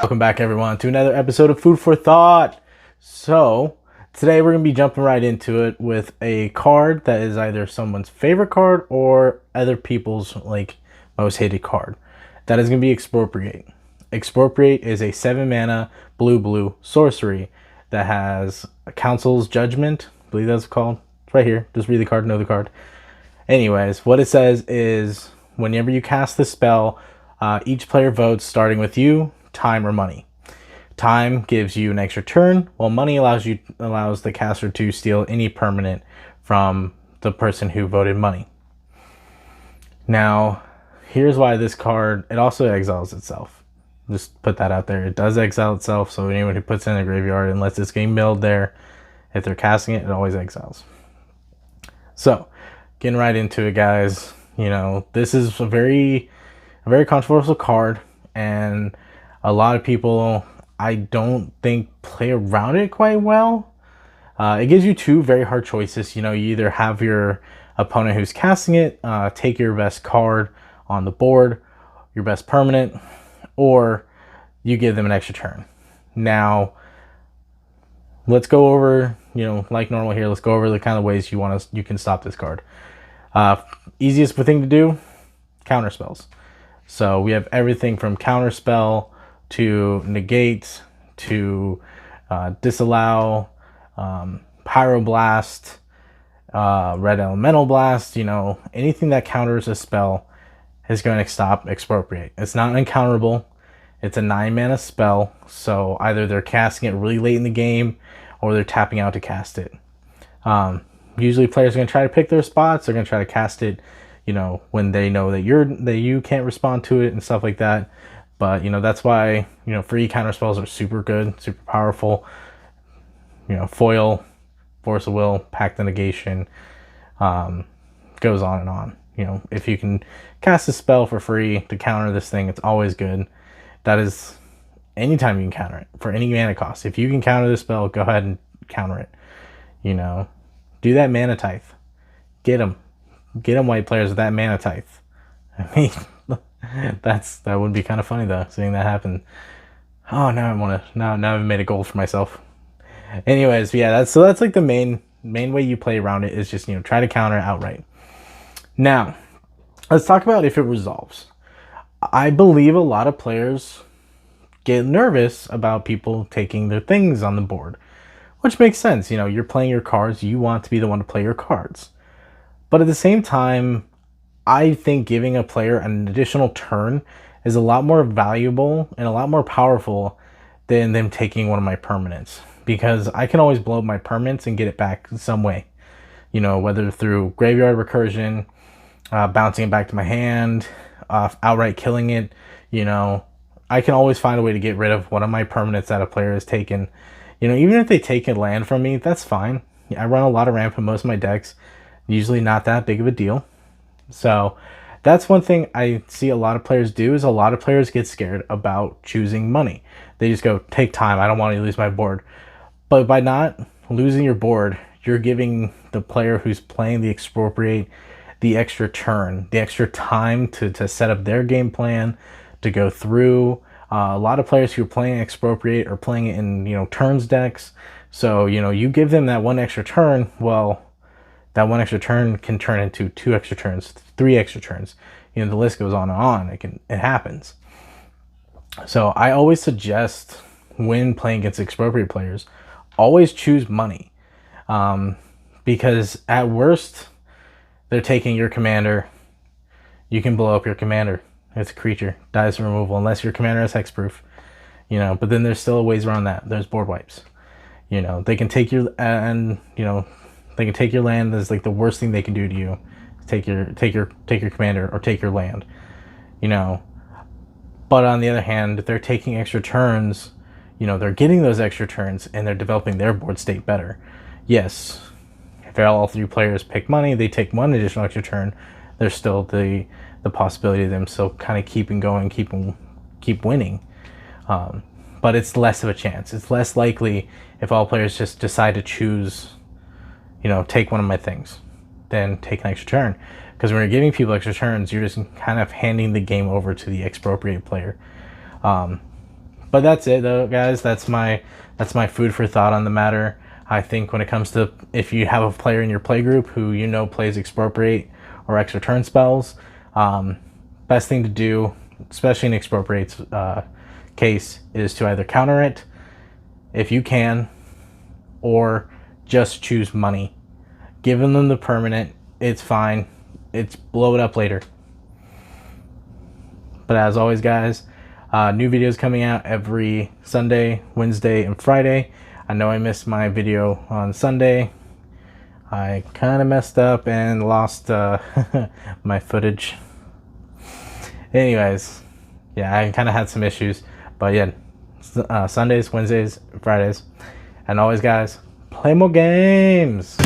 Welcome back, everyone, to another episode of Food for Thought. So, today we're going to be jumping right into it with a card that is either someone's favorite card or other people's, most hated card. That is going to be Expropriate. Expropriate is a 7-mana blue sorcery that has a Council's Judgment. I believe that's called. It's right here. Just read the card, know the card. Anyways, what it says is whenever you cast the spell, each player votes starting with you, time or money. Time gives you an extra turn, while money allows the caster to steal any permanent from the person who voted money. Now, here's why this card, it also exiles itself. Just put that out there. It does exile itself, so anyone who puts it in the graveyard, unless it's getting milled there, if they're casting it, it always exiles. So, getting right into it, guys. This is a very controversial card, and a lot of people, I don't think, play around it quite well. It gives you two very hard choices. You either have your opponent who's casting it take your best card on the board, your best permanent, or you give them an extra turn. Now, let's go over, like normal here, let's go over the kind of ways you can stop this card. Easiest thing to do, counter spells. So we have everything from counter spell to negate to disallow, pyroblast, red elemental blast. Anything that counters a spell is going to stop Expropriate. It's not uncounterable. It's a 9-mana spell, so either they're casting it really late in the game or they're tapping out to cast it. Usually players are going to try to pick their spots. They're going to try to cast it when they know that you can't respond to it and stuff like that. But that's why free counter spells are super good, super powerful. Foil, Force of Will, Pact of Negation, goes on and on. If you can cast a spell for free to counter this thing, it's always good. That is, anytime you can counter it for any mana cost. If you can counter this spell, go ahead and counter it. Do that mana tithe. Get them, white players, with that mana tithe. I mean, that would be kind of funny though, seeing that happen. Oh, now I've made a goal for myself. Anyways, yeah, that's like the main way you play around it is just try to counter it outright. Now, let's talk about if it resolves. I believe a lot of players get nervous about people taking their things on the board, which makes sense. You're playing your cards, you want to be the one to play your cards. But at the same time, I think giving a player an additional turn is a lot more valuable and a lot more powerful than them taking one of my permanents, because I can always blow up my permanents and get it back some way. Whether through graveyard recursion, bouncing it back to my hand, outright killing it. I can always find a way to get rid of one of my permanents that a player has taken. Even if they take a land from me, that's fine. I run a lot of ramp in most of my decks. Usually not that big of a deal. So that's one thing I see a lot of players do, is a lot of players get scared about choosing money. They just go, take time, I don't want to lose my board. But by not losing your board, you're giving the player who's playing the Expropriate the extra turn, the extra time to set up their game plan, to go through. A lot of players who are playing Expropriate are playing it in turns decks. So you give them that one extra turn. Well, that one extra turn can turn into 2 extra turns, 3 extra turns. The list goes on and on. It happens. So I always suggest, when playing against Expropriate players, always choose money, because at worst, they're taking your commander. You can blow up your commander. It's a creature, dies from removal, unless your commander is hexproof. But then there's still ways around that. There's board wipes. They can take your they can take your land. That's like the worst thing they can do to you. Take your commander or take your land. But on the other hand, if they're taking extra turns, they're getting those extra turns and they're developing their board state better. Yes, if all 3 players pick money, they take 1 additional extra turn. There's still the possibility of them still kind of keep winning. But it's less of a chance. It's less likely if all players just decide to choose, take one of my things, then take an extra turn. Because when you're giving people extra turns, you're just kind of handing the game over to the Expropriate player. But that's it though, guys. That's my food for thought on the matter. I think when it comes to, if you have a player in your play group who you know plays Expropriate or extra turn spells, best thing to do, especially in Expropriate's case, is to either counter it if you can, or just choose money. Giving them the permanent, it's fine. It's blow it up later. But as always, guys, new videos coming out every Sunday, Wednesday, and Friday. I know I missed my video on Sunday. I kind of messed up and lost my footage. Anyways, yeah, I kind of had some issues. But yeah, Sundays, Wednesdays, Fridays. And always, guys, play more games.